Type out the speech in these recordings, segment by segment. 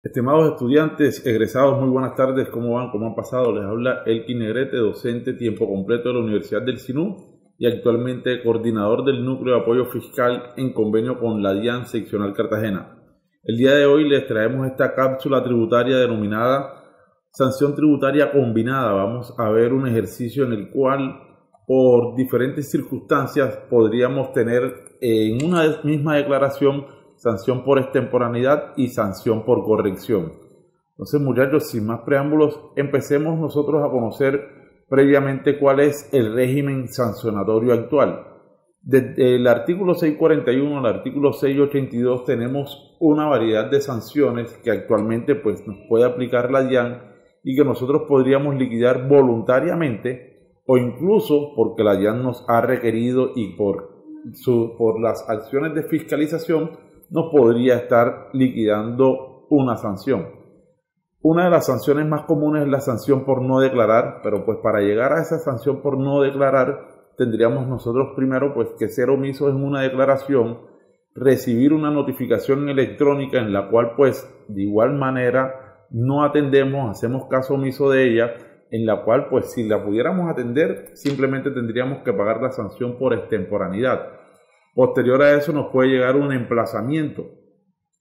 Estimados estudiantes, egresados, muy buenas tardes. ¿Cómo van? ¿Cómo han pasado? Les habla Elkin Negrete, docente tiempo completo de la Universidad del Sinú y actualmente coordinador del Núcleo de Apoyo Fiscal en convenio con la DIAN Seccional Cartagena. El día de hoy les traemos esta cápsula tributaria denominada Sanción Tributaria Combinada. Vamos a ver un ejercicio en el cual, por diferentes circunstancias, podríamos tener en una misma declaración sanción por extemporaneidad y sanción por corrección. Entonces, muchachos, sin más preámbulos, empecemos nosotros a conocer previamente cuál es el régimen sancionatorio actual. Desde el artículo 641 al artículo 682 tenemos una variedad de sanciones que actualmente nos puede aplicar la DIAN y que nosotros podríamos liquidar voluntariamente o incluso porque la DIAN nos ha requerido y por las acciones de fiscalización nos podría estar liquidando una sanción. Una de las sanciones más comunes es la sanción por no declarar, pero para llegar a esa sanción por no declarar tendríamos nosotros primero que ser omisos en una declaración, recibir una notificación electrónica en la cual de igual manera no atendemos, hacemos caso omiso de ella, en la cual si la pudiéramos atender simplemente tendríamos que pagar la sanción por extemporaneidad. Posterior a eso nos puede llegar un emplazamiento.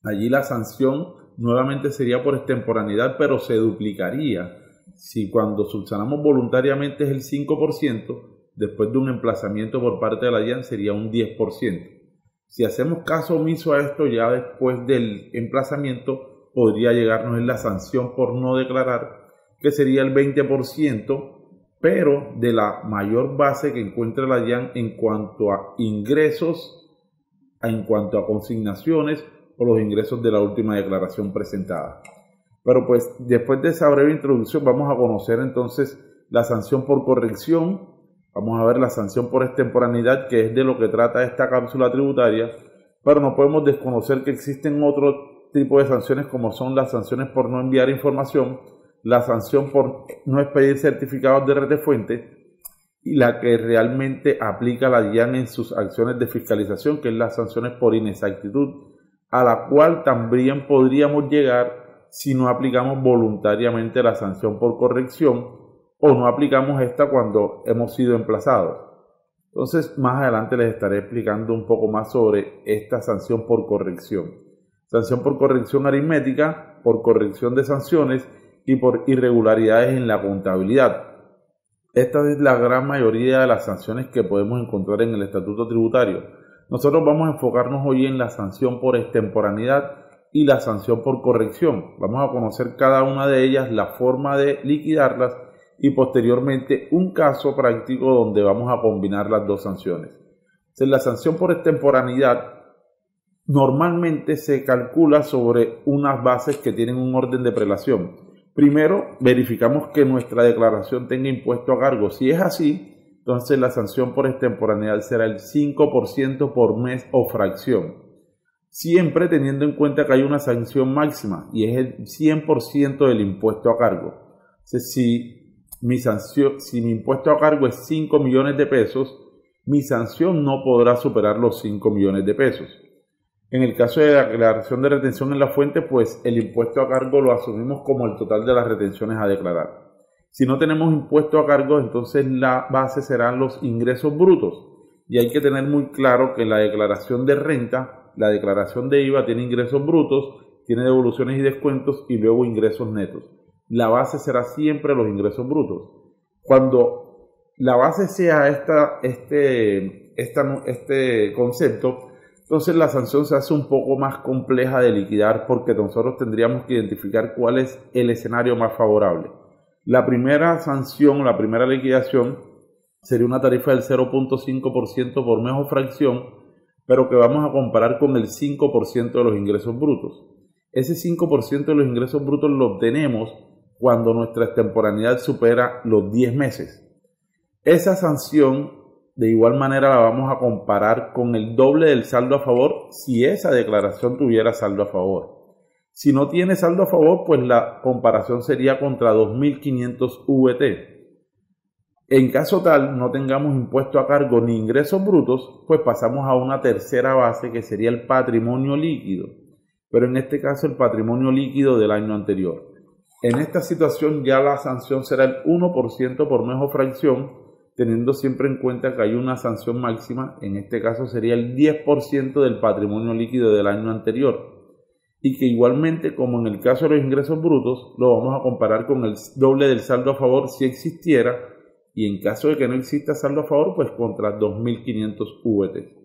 Allí la sanción nuevamente sería por extemporaneidad, pero se duplicaría. Si cuando subsanamos voluntariamente es el 5%, después de un emplazamiento por parte de la DIAN sería un 10%. Si hacemos caso omiso a esto, ya después del emplazamiento podría llegarnos la sanción por no declarar, que sería el 20%, pero de la mayor base que encuentra la DIAN en cuanto a ingresos, en cuanto a consignaciones o los ingresos de la última declaración presentada. Pero después de esa breve introducción vamos a conocer entonces la sanción por corrección, vamos a ver la sanción por extemporaneidad, que es de lo que trata esta cápsula tributaria, pero no podemos desconocer que existen otro tipo de sanciones como son las sanciones por no enviar información, la sanción por no expedir certificados de red de fuente y la que realmente aplica la DIAN en sus acciones de fiscalización, que es las sanciones por inexactitud, a la cual también podríamos llegar si no aplicamos voluntariamente la sanción por corrección o no aplicamos esta cuando hemos sido emplazados. Entonces, más adelante les estaré explicando un poco más sobre esta sanción por corrección. Sanción por corrección aritmética, por corrección de sanciones y por irregularidades en la contabilidad. Esta es la gran mayoría de las sanciones que podemos encontrar en el estatuto tributario. Nosotros vamos a enfocarnos hoy en la sanción por extemporaneidad y la sanción por corrección. Vamos a conocer cada una de ellas, la forma de liquidarlas y posteriormente un caso práctico donde vamos a combinar las dos sanciones. Entonces, la sanción por extemporaneidad normalmente se calcula sobre unas bases que tienen un orden de prelación. Primero, verificamos que nuestra declaración tenga impuesto a cargo. Si es así, entonces la sanción por extemporaneidad será el 5% por mes o fracción. Siempre teniendo en cuenta que hay una sanción máxima y es el 100% del impuesto a cargo. Entonces, si mi impuesto a cargo es 5 millones de pesos, mi sanción no podrá superar los 5 millones de pesos. En el caso de la declaración de retención en la fuente, el impuesto a cargo lo asumimos como el total de las retenciones a declarar. Si no tenemos impuesto a cargo, entonces la base serán los ingresos brutos. Y hay que tener muy claro que la declaración de renta, la declaración de IVA tiene ingresos brutos, tiene devoluciones y descuentos y luego ingresos netos. La base será siempre los ingresos brutos. Cuando la base sea este concepto, entonces la sanción se hace un poco más compleja de liquidar porque nosotros tendríamos que identificar cuál es el escenario más favorable. La primera sanción, la primera liquidación sería una tarifa del 0.5% por mes o fracción, pero que vamos a comparar con el 5% de los ingresos brutos. Ese 5% de los ingresos brutos lo obtenemos cuando nuestra extemporaneidad supera los 10 meses. Esa sanción de igual manera la vamos a comparar con el doble del saldo a favor si esa declaración tuviera saldo a favor. Si no tiene saldo a favor, la comparación sería contra 2.500 VT. En caso tal no tengamos impuesto a cargo ni ingresos brutos, pasamos a una tercera base que sería el patrimonio líquido. pero en este caso el patrimonio líquido del año anterior. En esta situación ya la sanción será el 1% por mes o fracción, teniendo siempre en cuenta que hay una sanción máxima, en este caso sería el 10% del patrimonio líquido del año anterior. Y que igualmente, como en el caso de los ingresos brutos, lo vamos a comparar con el doble del saldo a favor si existiera, y en caso de que no exista saldo a favor, pues contra 2.500 VT.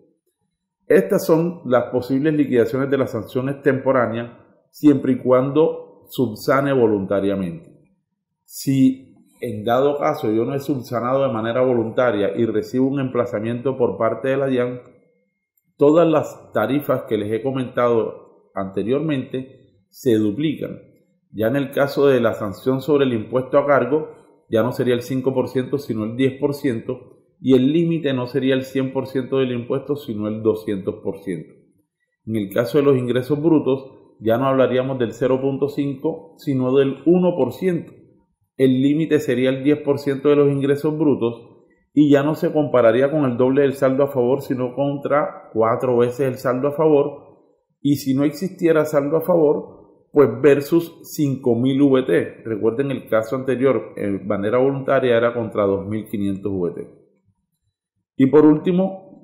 Estas son las posibles liquidaciones de las sanciones temporáneas, siempre y cuando subsane voluntariamente. Si en dado caso yo no he subsanado de manera voluntaria y recibo un emplazamiento por parte de la DIAN, todas las tarifas que les he comentado anteriormente se duplican. Ya en el caso de la sanción sobre el impuesto a cargo, ya no sería el 5%, sino el 10%, y el límite no sería el 100% del impuesto, sino el 200%. En el caso de los ingresos brutos, ya no hablaríamos del 0.5, sino del 1%. El límite sería el 10% de los ingresos brutos, y ya no se compararía con el doble del saldo a favor, sino contra 4 veces el saldo a favor. Y si no existiera saldo a favor, pues versus 5.000 VT. Recuerden el caso anterior, de manera voluntaria era contra 2.500 VT. Y por último,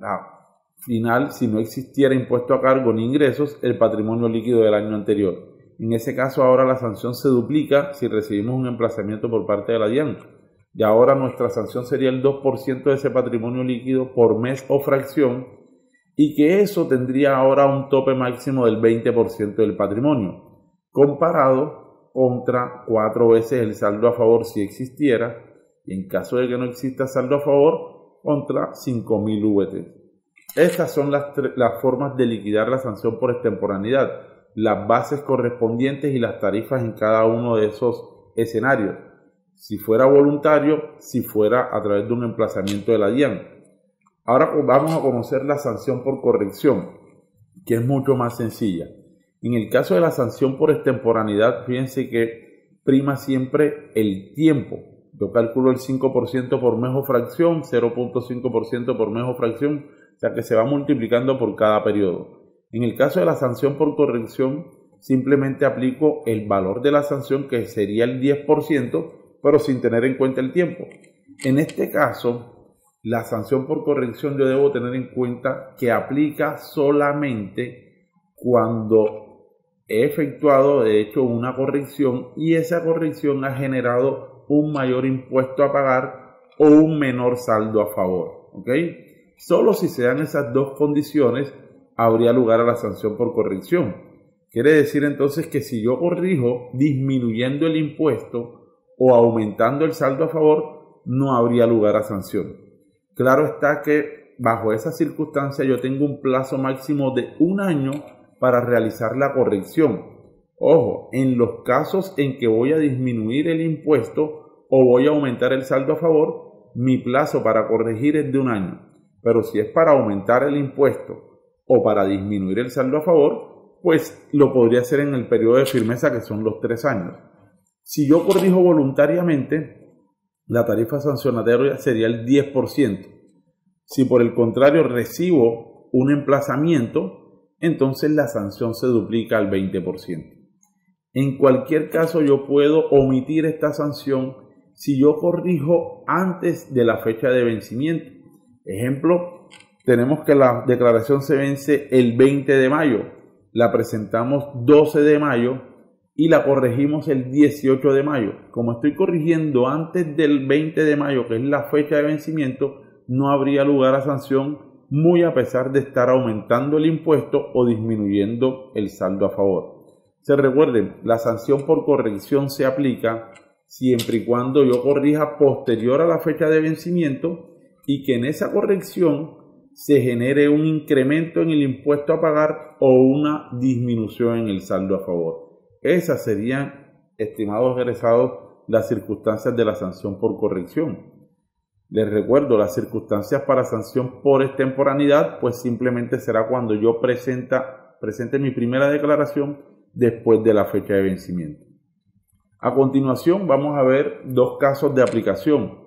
final, si no existiera impuesto a cargo ni ingresos, el patrimonio líquido del año anterior. En ese caso ahora la sanción se duplica si recibimos un emplazamiento por parte de la DIAN. Y ahora nuestra sanción sería el 2% de ese patrimonio líquido por mes o fracción, y que eso tendría ahora un tope máximo del 20% del patrimonio, comparado contra 4 veces el saldo a favor si existiera, y en caso de que no exista saldo a favor, contra 5.000 VT. Estas son las formas de liquidar la sanción por extemporaneidad, las bases correspondientes y las tarifas en cada uno de esos escenarios, si fuera voluntario, si fuera a través de un emplazamiento de la DIAN. Ahora vamos a conocer la sanción por corrección, que es mucho más sencilla. En el caso de la sanción por extemporaneidad, fíjense que prima siempre el tiempo. Yo calculo el 5% por mes o fracción, 0.5% por mes o fracción, o sea que se va multiplicando por cada periodo. En el caso de la sanción por corrección, simplemente aplico el valor de la sanción, que sería el 10%, pero sin tener en cuenta el tiempo. En este caso, la sanción por corrección yo debo tener en cuenta que aplica solamente cuando he efectuado de hecho una corrección y esa corrección ha generado un mayor impuesto a pagar o un menor saldo a favor. ¿Ok? Solo si se dan esas dos condiciones habría lugar a la sanción por corrección. Quiere decir entonces que si yo corrijo disminuyendo el impuesto o aumentando el saldo a favor, no habría lugar a sanción. Claro está que bajo esa circunstancia yo tengo un plazo máximo de 1 año para realizar la corrección. Ojo, en los casos en que voy a disminuir el impuesto o voy a aumentar el saldo a favor, mi plazo para corregir es de 1 año. Pero si es para aumentar el impuesto o para disminuir el saldo a favor, pues lo podría hacer en el periodo de firmeza, que son los 3 años. Si yo corrijo voluntariamente, la tarifa sancionatoria sería el 10%. Si por el contrario recibo un emplazamiento, entonces la sanción se duplica al 20%. En cualquier caso yo puedo omitir esta sanción si yo corrijo antes de la fecha de vencimiento. Ejemplo, tenemos que la declaración se vence el 20 de mayo, la presentamos 12 de mayo, y la corregimos el 18 de mayo. Como estoy corrigiendo antes del 20 de mayo, que es la fecha de vencimiento, no habría lugar a sanción, muy a pesar de estar aumentando el impuesto o disminuyendo el saldo a favor. Se recuerden, la sanción por corrección se aplica siempre y cuando yo corrija posterior a la fecha de vencimiento y que en esa corrección se genere un incremento en el impuesto a pagar o una disminución en el saldo a favor. Esas serían, estimados egresados, las circunstancias de la sanción por corrección. Les recuerdo, las circunstancias para sanción por extemporaneidad, pues simplemente será cuando yo presente mi primera declaración después de la fecha de vencimiento. A continuación vamos a ver 2 casos de aplicación.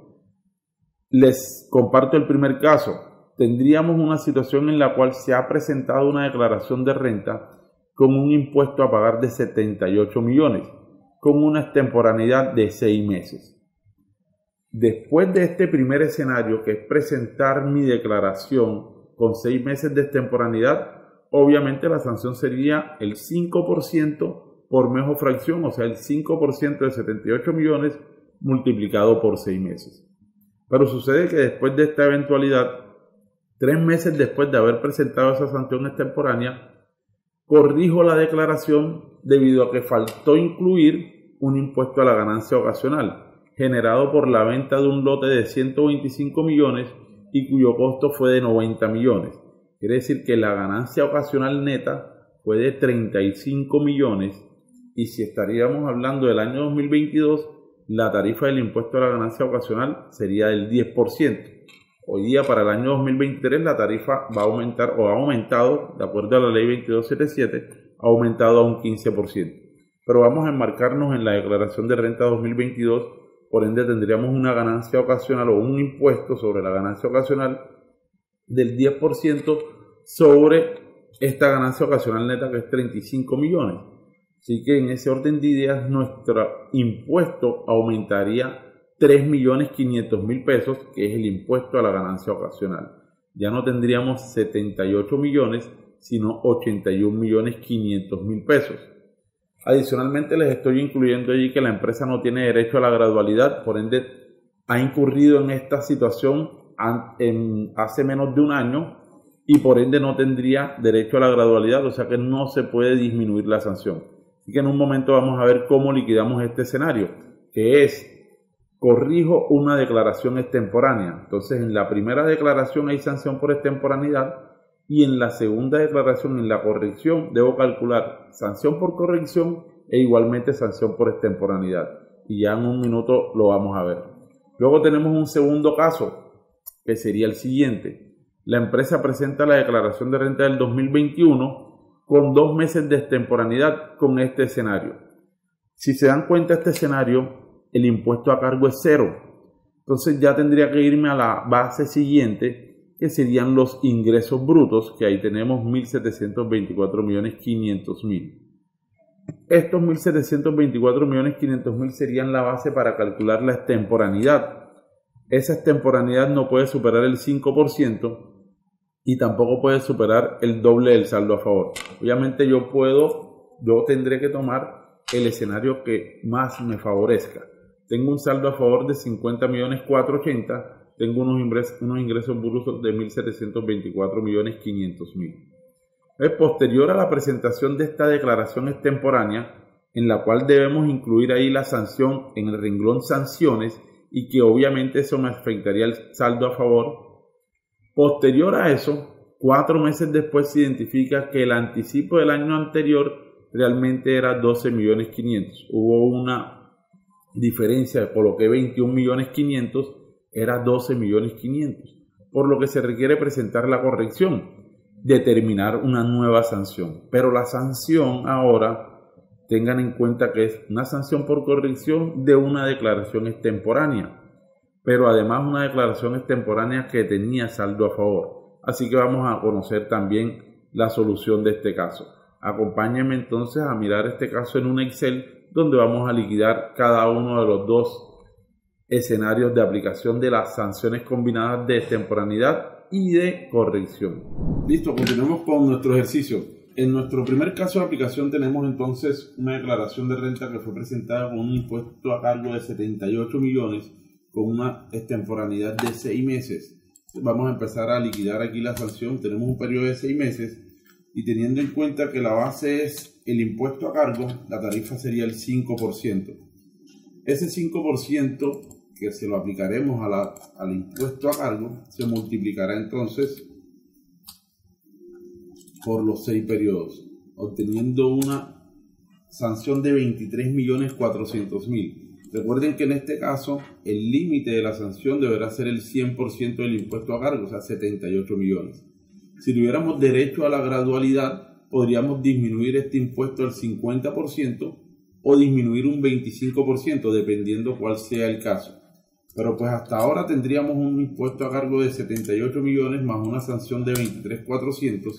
Les comparto el primer caso. Tendríamos una situación en la cual se ha presentado una declaración de renta con un impuesto a pagar de 78 millones, con una extemporaneidad de 6 meses. Después de este primer escenario, que es presentar mi declaración con 6 meses de extemporaneidad, obviamente la sanción sería el 5% por mes o fracción, o sea, el 5% de 78 millones multiplicado por 6 meses. Pero sucede que después de esta eventualidad, 3 meses después de haber presentado esa sanción extemporánea, corrijo la declaración debido a que faltó incluir un impuesto a la ganancia ocasional, generado por la venta de un lote de 125 millones y cuyo costo fue de 90 millones. Quiere decir que la ganancia ocasional neta fue de 35 millones y si estaríamos hablando del año 2022, la tarifa del impuesto a la ganancia ocasional sería del 10%. Hoy día para el año 2023 la tarifa va a aumentar o ha aumentado, de acuerdo a la ley 2277, ha aumentado a un 15%. Pero vamos a enmarcarnos en la declaración de renta 2022. Por ende tendríamos una ganancia ocasional o un impuesto sobre la ganancia ocasional del 10% sobre esta ganancia ocasional neta que es 35 millones. Así que en ese orden de ideas nuestro impuesto aumentaría 3.500.000 pesos, que es el impuesto a la ganancia ocasional. Ya no tendríamos 78 millones, sino 81.500.000 pesos. Adicionalmente les estoy incluyendo allí que la empresa no tiene derecho a la gradualidad, por ende ha incurrido en esta situación hace menos de un año y por ende no tendría derecho a la gradualidad, o sea que no se puede disminuir la sanción. Así que en un momento vamos a ver cómo liquidamos este escenario, que es corrijo una declaración extemporánea. Entonces en la primera declaración hay sanción por extemporaneidad. Y en la segunda declaración, en la corrección, debo calcular sanción por corrección e igualmente sanción por extemporaneidad. Y ya en un minuto lo vamos a ver. Luego tenemos un segundo caso, que sería el siguiente. La empresa presenta la declaración de renta del 2021 con 2 meses de extemporaneidad con este escenario. Si se dan cuenta, este escenario, el impuesto a cargo es 0. Entonces ya tendría que irme a la base siguiente, que serían los ingresos brutos, que ahí tenemos 1.724.500.000. Estos 1.724.500.000 serían la base para calcular la extemporaneidad. Esa extemporaneidad no puede superar el 5% y tampoco puede superar el doble del saldo a favor. Obviamente yo tendré que tomar el escenario que más me favorezca. Tengo un saldo a favor de 50.480.000. Tengo unos ingresos brutos de 1.724.500.000. Posterior a la presentación de esta declaración extemporánea, en la cual debemos incluir ahí la sanción en el renglón sanciones y que obviamente eso me afectaría el saldo a favor. Posterior a eso, 4 meses después se identifica que el anticipo del año anterior realmente era 12.500.000. Hubo una diferencia, coloqué 21.500.000. Era 12.500.000, por lo que se requiere presentar la corrección, determinar una nueva sanción. Pero la sanción ahora, tengan en cuenta que es una sanción por corrección de una declaración extemporánea, pero además una declaración extemporánea que tenía saldo a favor. Así que vamos a conocer también la solución de este caso. Acompáñenme entonces a mirar este caso en un Excel, donde vamos a liquidar cada uno de los dos escenarios de aplicación de las sanciones combinadas de extemporaneidad y de corrección. Listo, continuemos con nuestro ejercicio. En nuestro primer caso de aplicación tenemos entonces una declaración de renta que fue presentada con un impuesto a cargo de 78 millones con una extemporaneidad de 6 meses. Vamos a empezar a liquidar aquí la sanción. Tenemos un periodo de 6 meses y teniendo en cuenta que la base es el impuesto a cargo, la tarifa sería el 5%. Ese 5% que se lo aplicaremos al impuesto a cargo se multiplicará entonces por los 6 periodos, obteniendo una sanción de 23.400.000. Recuerden que en este caso el límite de la sanción deberá ser el 100% del impuesto a cargo, o sea 78 millones. Si tuviéramos derecho a la gradualidad, podríamos disminuir este impuesto al 50% o disminuir un 25%, dependiendo cuál sea el caso. Pero pues hasta ahora tendríamos un impuesto a cargo de 78 millones más una sanción de 23.400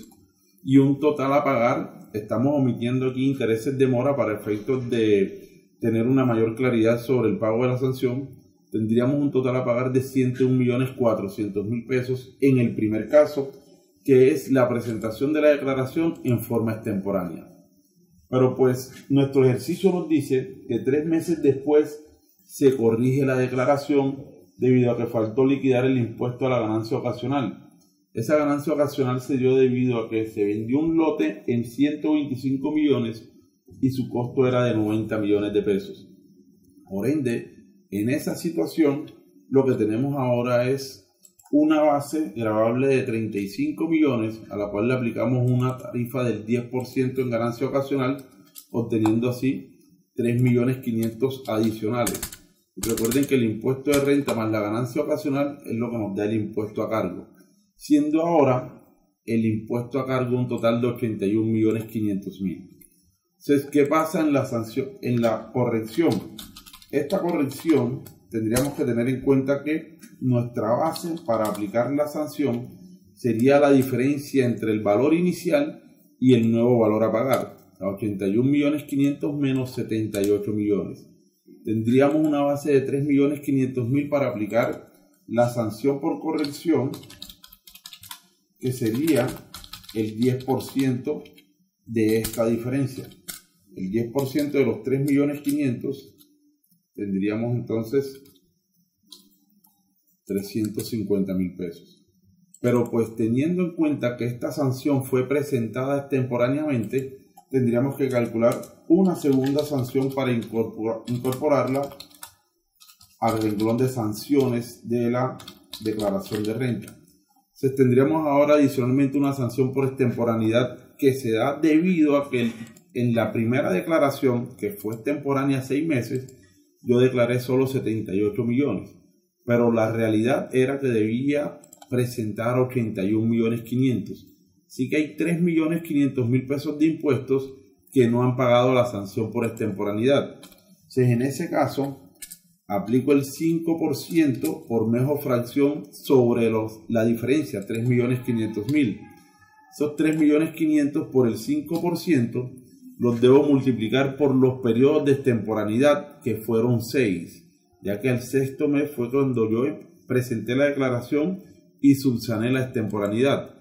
y un total a pagar. Estamos omitiendo aquí intereses de mora para efectos de tener una mayor claridad sobre el pago de la sanción. Tendríamos un total a pagar de 101.400.000 pesos en el primer caso, que es la presentación de la declaración en forma extemporánea. Pero pues nuestro ejercicio nos dice que 3 meses después se corrige la declaración debido a que faltó liquidar el impuesto a la ganancia ocasional. Esa ganancia ocasional se dio debido a que se vendió un lote en 125 millones y su costo era de 90 millones de pesos. Por ende, en esa situación, lo que tenemos ahora es una base gravable de 35 millones, a la cual le aplicamos una tarifa del 10% en ganancia ocasional, obteniendo así 3.500.000 adicionales. Recuerden que el impuesto de renta más la ganancia ocasional es lo que nos da el impuesto a cargo, siendo ahora el impuesto a cargo un total de 81.500.000. Entonces, ¿qué pasa en la sanción, en la corrección? Esta corrección tendríamos que tener en cuenta que nuestra base para aplicar la sanción sería la diferencia entre el valor inicial y el nuevo valor a pagar, 81.500.000 menos 78 millones. Tendríamos una base de 3.500.000 para aplicar la sanción por corrección, que sería el 10% de esta diferencia. El 10% de los 3.500.000 tendríamos entonces 350.000 pesos. Pero pues teniendo en cuenta que esta sanción fue presentada extemporáneamente, tendríamos que calcular una segunda sanción para incorporarla al renglón de sanciones de la declaración de renta. Entonces tendríamos ahora adicionalmente una sanción por extemporaneidad que se da debido a que en la primera declaración, que fue extemporánea 6 meses, yo declaré solo 78 millones, pero la realidad era que debía presentar 81.500.000. Así que hay 3.500.000 pesos de impuestos que no han pagado la sanción por extemporaneidad. Entonces, en ese caso, aplico el 5% por mes o fracción sobre la diferencia, 3.500.000. Esos 3.500.000 por el 5% los debo multiplicar por los periodos de extemporaneidad, que fueron 6, ya que el 6º mes fue cuando yo presenté la declaración y subsané la extemporaneidad.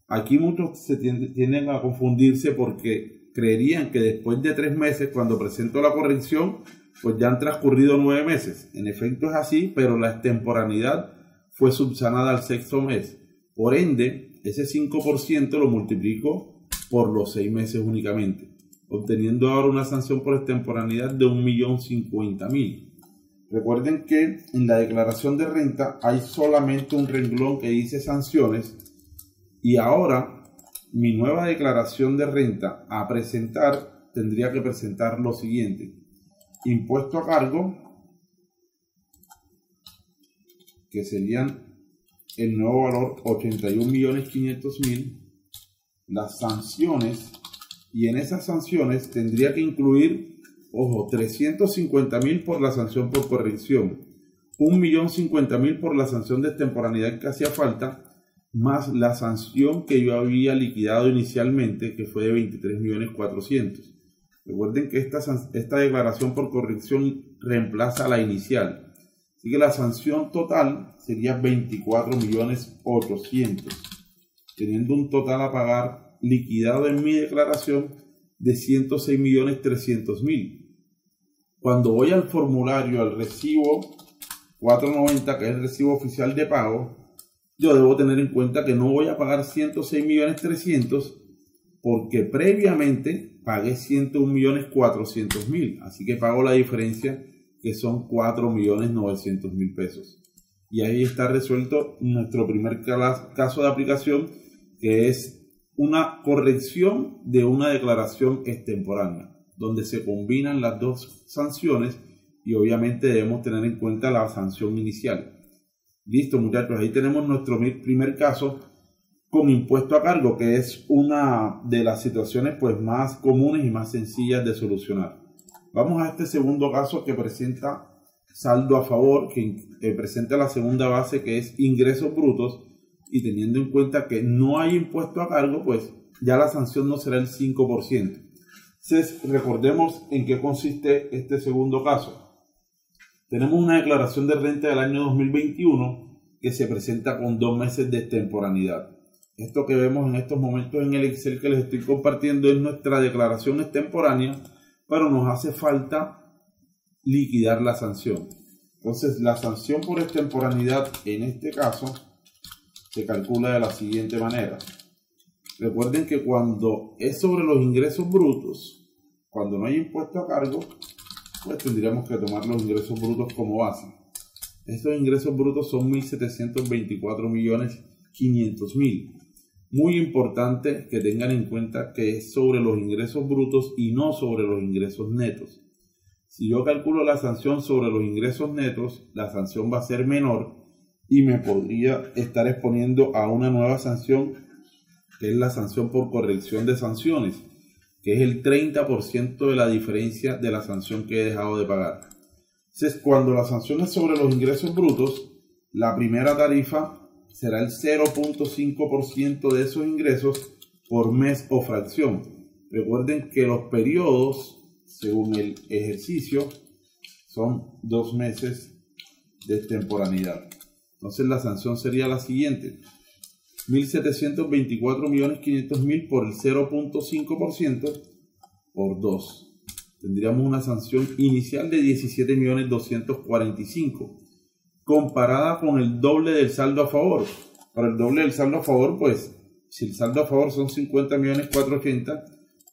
Aquí muchos tienden a confundirse porque creerían que después de 3 meses, cuando presento la corrección, pues ya han transcurrido 9 meses. En efecto es así, pero la extemporaneidad fue subsanada al 6º mes. Por ende, ese 5% lo multiplico por los 6 meses únicamente, obteniendo ahora una sanción por extemporaneidad de 1.050.000. Recuerden que en la declaración de renta hay solamente un renglón que dice sanciones, y ahora mi nueva declaración de renta a presentar tendría que presentar lo siguiente: impuesto a cargo, que serían el nuevo valor 81.500.000, las sanciones, y en esas sanciones tendría que incluir, ojo, 350.000 por la sanción por corrección, 1.050.000 por la sanción de extemporaneidad que hacía falta, más la sanción que yo había liquidado inicialmente, que fue de 23.400.000. Recuerden que esta declaración por corrección reemplaza la inicial. Así que la sanción total sería 24.800.000, teniendo un total a pagar liquidado en mi declaración de 106.300.000. Cuando voy al formulario, al recibo 490, que es el recibo oficial de pago, yo debo tener en cuenta que no voy a pagar 106.300.000 porque previamente pagué 101.400.000. Así que pago la diferencia, que son 4.900.000 pesos. Y ahí está resuelto nuestro primer caso de aplicación, que es una corrección de una declaración extemporánea, donde se combinan las dos sanciones y obviamente debemos tener en cuenta la sanción inicial. Listo, muchachos, ahí tenemos nuestro primer caso con impuesto a cargo, que es una de las situaciones pues más comunes y más sencillas de solucionar. Vamos a este segundo caso que presenta saldo a favor, que presenta la segunda base, que es ingresos brutos, y teniendo en cuenta que no hay impuesto a cargo, pues ya la sanción no será el 5%. Entonces, recordemos en qué consiste este segundo caso. Tenemos una declaración de renta del año 2021 que se presenta con 2 meses de extemporaneidad. Esto que vemos en estos momentos en el Excel que les estoy compartiendo es nuestra declaración extemporánea, pero nos hace falta liquidar la sanción. Entonces, la sanción por extemporaneidad en este caso se calcula de la siguiente manera. Recuerden que cuando es sobre los ingresos brutos, cuando no hay impuesto a cargo, pues tendríamos que tomar los ingresos brutos como base. Estos ingresos brutos son 1.724.500.000. Muy importante que tengan en cuenta que es sobre los ingresos brutos y no sobre los ingresos netos. Si yo calculo la sanción sobre los ingresos netos, la sanción va a ser menor y me podría estar exponiendo a una nueva sanción, que es la sanción por corrección de sanciones, que es el 30% de la diferencia de la sanción que he dejado de pagar. Entonces, cuando la sanción es sobre los ingresos brutos, la primera tarifa será el 0.5% de esos ingresos por mes o fracción. Recuerden que los periodos, según el ejercicio, son 2 meses de extemporaneidad. Entonces la sanción sería la siguiente: 1.724.500.000 por el 0.5% por 2. Tendríamos una sanción inicial de 17.245.000, comparada con el doble del saldo a favor. Para el doble del saldo a favor, pues, si el saldo a favor son 50.480.000,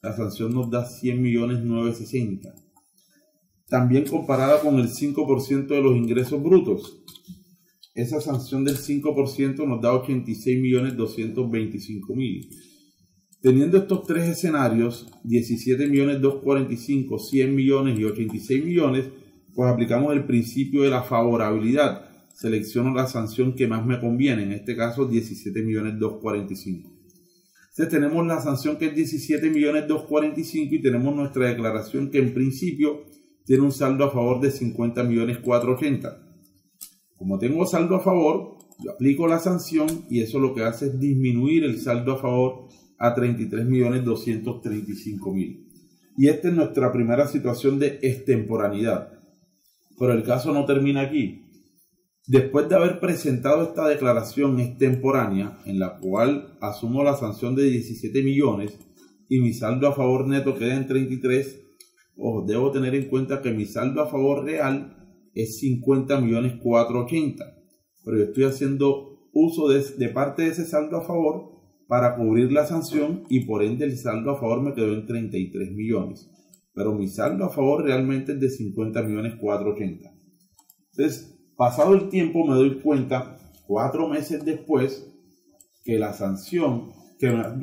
la sanción nos da 100.960.000. También comparada con el 5% de los ingresos brutos. Esa sanción del 5% nos da 86.225.000. Teniendo estos tres escenarios, 17.245.000, 100 millones y 86 millones, pues aplicamos el principio de la favorabilidad. Selecciono la sanción que más me conviene, en este caso 17.245.000. Entonces tenemos la sanción que es 17.245.000 y tenemos nuestra declaración que en principio tiene un saldo a favor de 50.480.000. Como tengo saldo a favor, yo aplico la sanción y eso lo que hace es disminuir el saldo a favor a 33.235.000. Y esta es nuestra primera situación de extemporaneidad. Pero el caso no termina aquí. Después de haber presentado esta declaración extemporánea, en la cual asumo la sanción de 17 millones y mi saldo a favor neto queda en 33, debo tener en cuenta que mi saldo a favor real es 50.480.000, pero yo estoy haciendo uso de parte de ese saldo a favor para cubrir la sanción y por ende el saldo a favor me quedó en 33 millones, pero mi saldo a favor realmente es de 50.480.000. Entonces, pasado el tiempo me doy cuenta 4 meses después que la sanción, la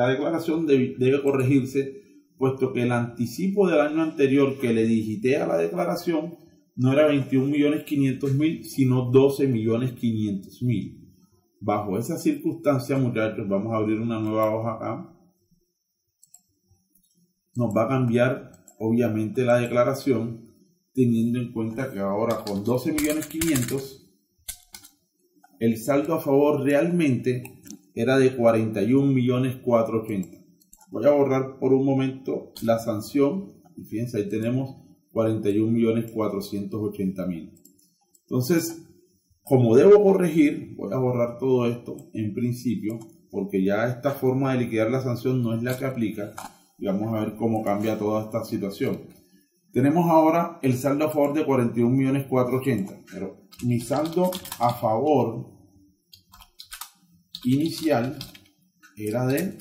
declaración debe corregirse, puesto que el anticipo del año anterior que le digité a la declaración no era 21.500.000, sino 12.500.000. Bajo esa circunstancia, muchachos, vamos a abrir una nueva hoja acá. Nos va a cambiar, obviamente, la declaración, teniendo en cuenta que ahora con 12.500.000, el saldo a favor realmente era de 41.480.000. Voy a borrar por un momento la sanción y fíjense, ahí tenemos 41.480.000. Entonces, como debo corregir, voy a borrar todo esto en principio, porque ya esta forma de liquidar la sanción no es la que aplica. Y vamos a ver cómo cambia toda esta situación. Tenemos ahora el saldo a favor de 41.480.000, pero mi saldo a favor inicial era de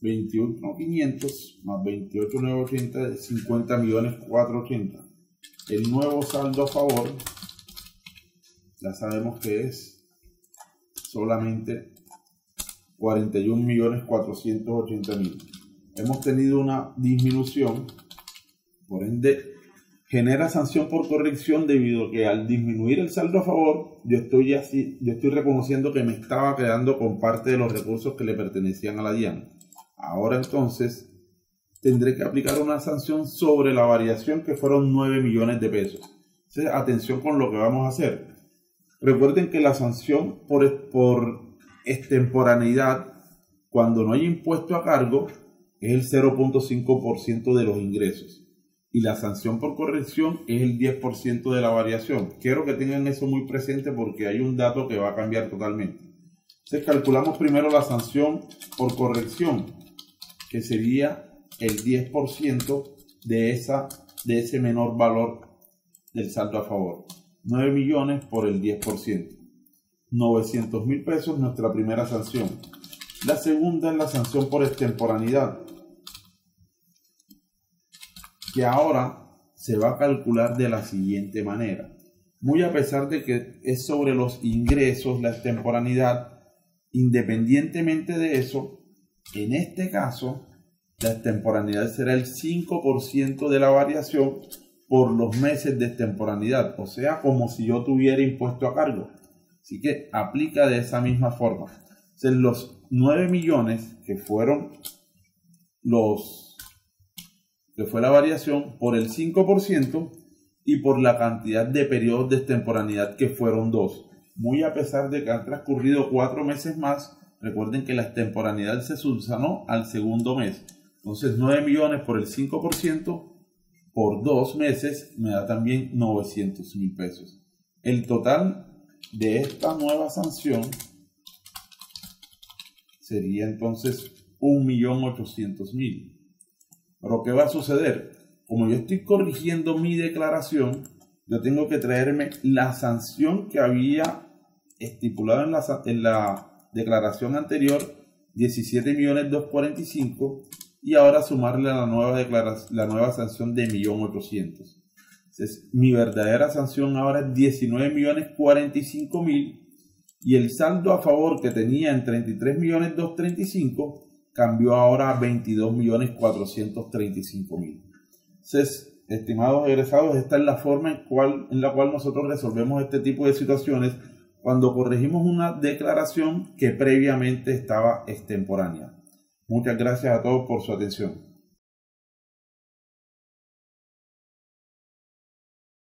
21.500 más 28.980 de 50.480.000. El nuevo saldo a favor ya sabemos que es solamente 41.480.000. Hemos tenido una disminución, por ende genera sanción por corrección debido a que al disminuir el saldo a favor yo estoy reconociendo que me estaba quedando con parte de los recursos que le pertenecían a la DIAN. Ahora entonces tendré que aplicar una sanción sobre la variación que fueron 9 millones de pesos. Entonces, atención con lo que vamos a hacer. Recuerden que la sanción por extemporaneidad, cuando no hay impuesto a cargo, es el 0.5% de los ingresos. Y la sanción por corrección es el 10% de la variación. Quiero que tengan eso muy presente porque hay un dato que va a cambiar totalmente. Entonces calculamos primero la sanción por corrección, que sería el 10% de ese menor valor del saldo a favor. 9 millones por el 10%. 900.000 pesos nuestra primera sanción. La segunda es la sanción por extemporaneidad, que ahora se va a calcular de la siguiente manera. Muy a pesar de que es sobre los ingresos la extemporaneidad, independientemente de eso, en este caso, la extemporaneidad será el 5% de la variación por los meses de extemporaneidad, o sea, como si yo tuviera impuesto a cargo. Así que aplica de esa misma forma. Entonces, los 9 millones que fueron que fue la variación por el 5% y por la cantidad de periodos de extemporaneidad que fueron 2. Muy a pesar de que han transcurrido 4 meses más, recuerden que la extemporaneidad se subsanó al segundo mes. Entonces 9 millones por el 5% por 2 meses me da también 900.000 pesos. El total de esta nueva sanción sería entonces 1.800.000. Pero ¿qué va a suceder? Como yo estoy corrigiendo mi declaración, yo tengo que traerme la sanción que había estipulado en la declaración anterior, 17.245.000, y ahora sumarle a la nueva sanción de 1.800.000. Entonces, mi verdadera sanción ahora es 19.045.000 y el saldo a favor que tenía en 33.235.000 cambió ahora a 22.435.000. Entonces, estimados egresados, esta es la forma en la cual nosotros resolvemos este tipo de situaciones cuando corregimos una declaración que previamente estaba extemporánea. Muchas gracias a todos por su atención.